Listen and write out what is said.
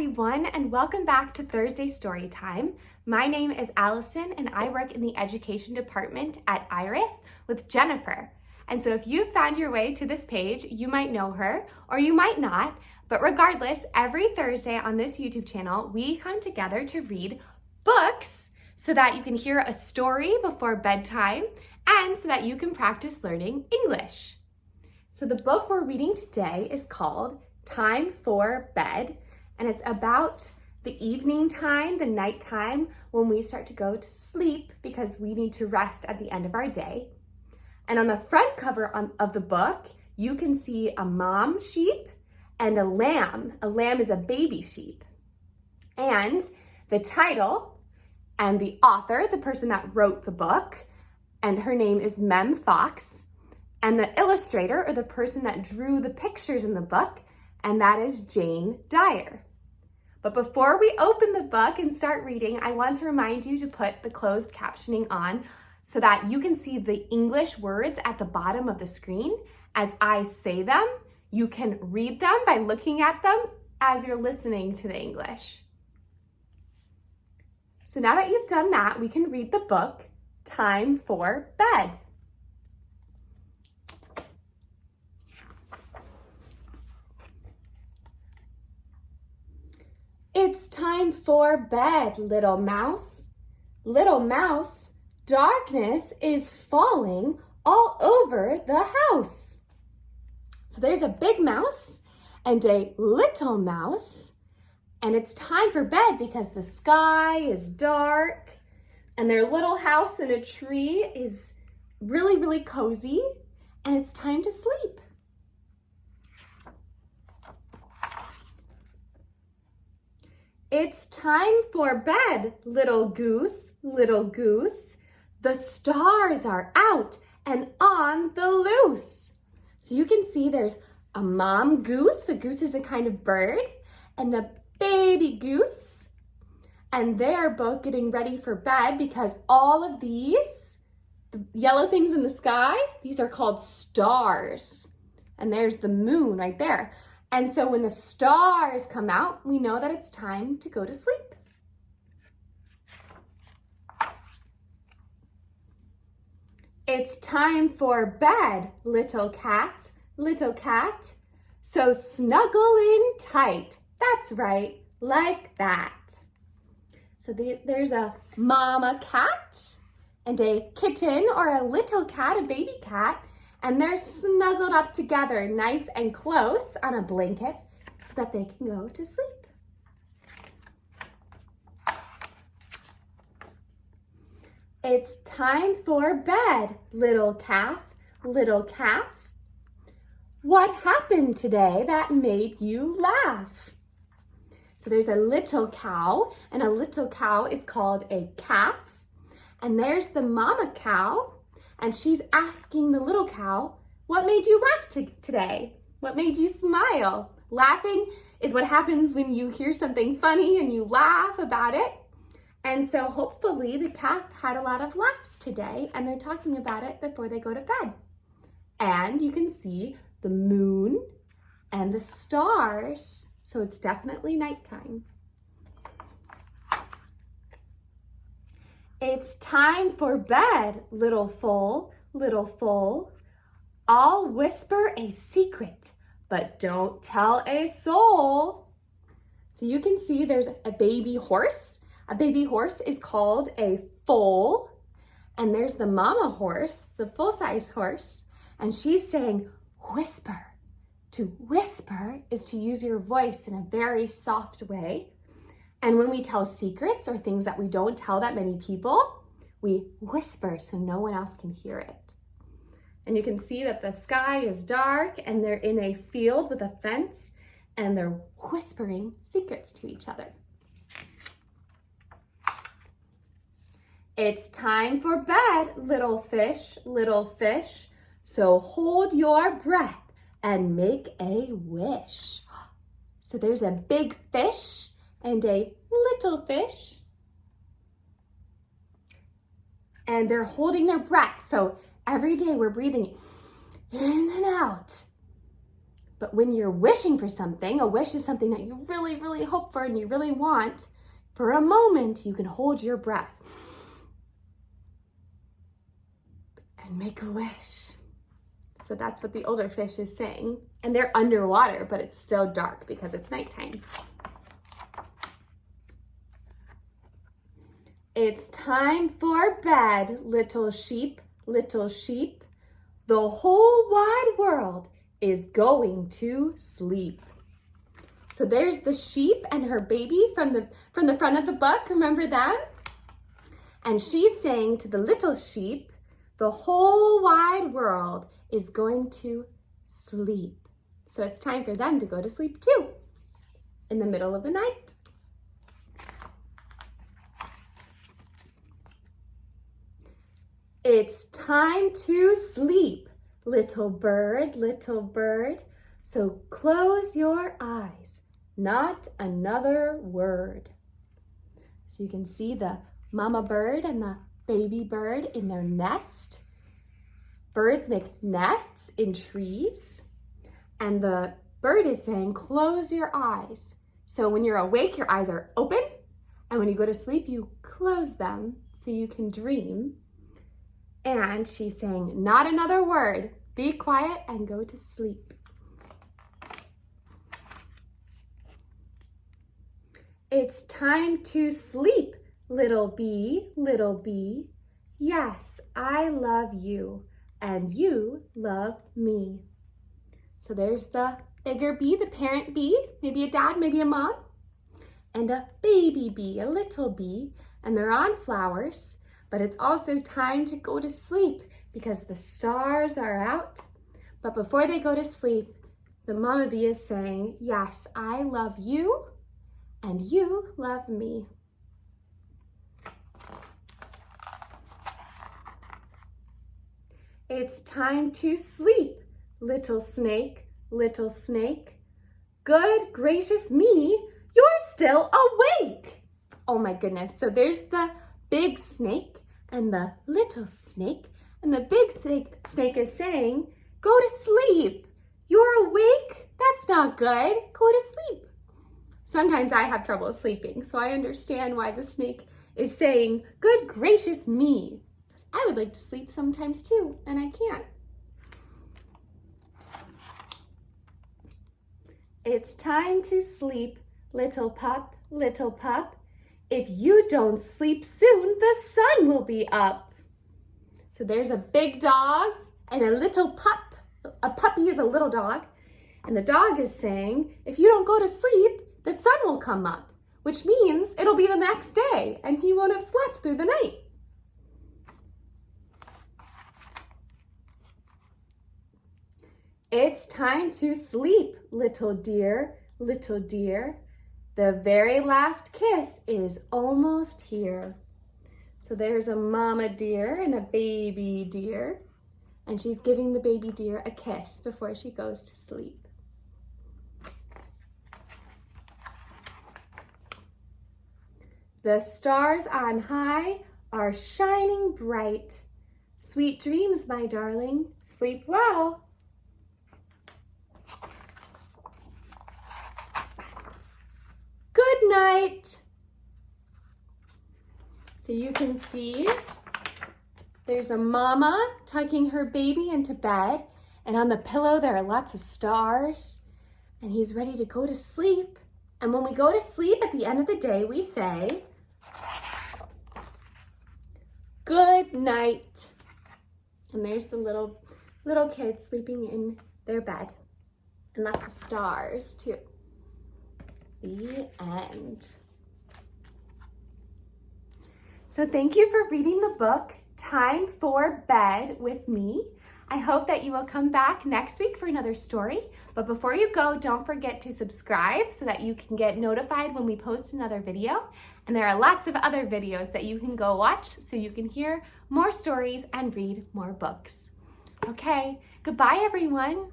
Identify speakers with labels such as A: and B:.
A: everyone, and welcome back to Thursday Storytime. My name is Allison, and I work in the education department at Iris with Jennifer. And so if you found your way to this page, you might know her, or you might not, but regardless, every Thursday on this YouTube channel, we come together to read books so that you can hear a story before bedtime and so that you can practice learning English. So the book we're reading today is called Time for Bed, and it's about the evening time, the nighttime, when we start to go to sleep because we need to rest at the end of our day. And on the front cover of the book, you can see a mom sheep and a lamb. A lamb is a baby sheep. And the title and the author, the person that wrote the book, and her name is Mem Fox, and the illustrator, or the person that drew the pictures in the book, and that is Jane Dyer. But before we open the book and start reading, I want to remind you to put the closed captioning on so that you can see the English words at the bottom of the screen. As I say them, you can read them by looking at them as you're listening to the English. So now that you've done that, we can read the book, Time for Bed. It's time for bed, little mouse. Little mouse, darkness is falling all over the house. So there's a big mouse and a little mouse, and it's time for bed because the sky is dark and their little house in a tree is really, really cozy, and it's time to sleep. It's time for bed, little goose, little goose. The stars are out and on the loose. So you can see there's a mom goose. A goose is a kind of bird, and a baby goose. And they're both getting ready for bed because all of these, the yellow things in the sky, these are called stars. And there's the moon right there. And so when the stars come out, we know that it's time to go to sleep. It's time for bed, little cat, little cat. So snuggle in tight. That's right, like that. So there's a mama cat and a kitten, or a little cat, a baby cat, and they're snuggled up together nice and close on a blanket so that they can go to sleep. It's time for bed, little calf, little calf. What happened today that made you laugh? So there's a little cow, and a little cow is called a calf. And there's the mama cow, and she's asking the little cow, what made you laugh today? What made you smile? Laughing is what happens when you hear something funny and you laugh about it. And so hopefully the calf had a lot of laughs today, and they're talking about it before they go to bed. And you can see the moon and the stars, so it's definitely nighttime. It's time for bed, little foal, little foal. I'll whisper a secret, but don't tell a soul. So you can see there's a baby horse. A baby horse is called a foal. And there's the mama horse, the full-size horse. And she's saying, whisper. To whisper is to use your voice in a very soft way. And when we tell secrets or things that we don't tell that many people, we whisper so no one else can hear it. And you can see that the sky is dark and they're in a field with a fence and they're whispering secrets to each other. It's time for bed, little fish, little fish. So hold your breath and make a wish. So there's a big fish and a little fish. And they're holding their breath. So every day we're breathing in and out. But when you're wishing for something, a wish is something that you really, really hope for and you really want, for a moment, you can hold your breath and make a wish. So that's what the older fish is saying. And they're underwater, but it's still dark because it's nighttime. It's time for bed, little sheep, little sheep. The whole wide world is going to sleep. So there's the sheep and her baby from the front of the book. Remember them? And she's saying to the little sheep, the whole wide world is going to sleep. So it's time for them to go to sleep too, in the middle of the night. It's time to sleep, little bird, little bird. So close your eyes, not another word. So you can see the mama bird and the baby bird in their nest. Birds make nests in trees. And the bird is saying, close your eyes. So when you're awake, your eyes are open. And when you go to sleep, you close them so you can dream. And she's saying, not another word. Be quiet and go to sleep. It's time to sleep, little bee, little bee. Yes, I love you, and you love me. So there's the bigger bee, the parent bee, maybe a dad, maybe a mom, and a baby bee, a little bee, and they're on flowers, but it's also time to go to sleep because the stars are out. But before they go to sleep, the mama bee is saying, yes, I love you, and you love me. It's time to sleep, little snake, little snake. Good gracious me, you're still awake. Oh my goodness, so there's the big snake and the little snake, and the big snake is saying, go to sleep. You're awake? That's not good. Go to sleep. Sometimes I have trouble sleeping, so I understand why the snake is saying, good gracious me. I would like to sleep sometimes too, and I can't. It's time to sleep, little pup, little pup. If you don't sleep soon, the sun will be up. So there's a big dog and a little pup. A puppy is a little dog. And the dog is saying, if you don't go to sleep, the sun will come up, which means it'll be the next day and he won't have slept through the night. It's time to sleep, little dear, little dear. The very last kiss is almost here. So there's a mama deer and a baby deer, and she's giving the baby deer a kiss before she goes to sleep. The stars on high are shining bright. Sweet dreams, my darling. Sleep well. Good night. So you can see there's a mama tucking her baby into bed, and on the pillow there are lots of stars, and he's ready to go to sleep. And when we go to sleep at the end of the day, we say, good night. And there's the little kids sleeping in their bed, and lots of stars too. The end. So thank you for reading the book, Time for Bed with me. I hope that you will come back next week for another story. But before you go, don't forget to subscribe so that you can get notified when we post another video. And there are lots of other videos that you can go watch so you can hear more stories and read more books. Okay, goodbye everyone.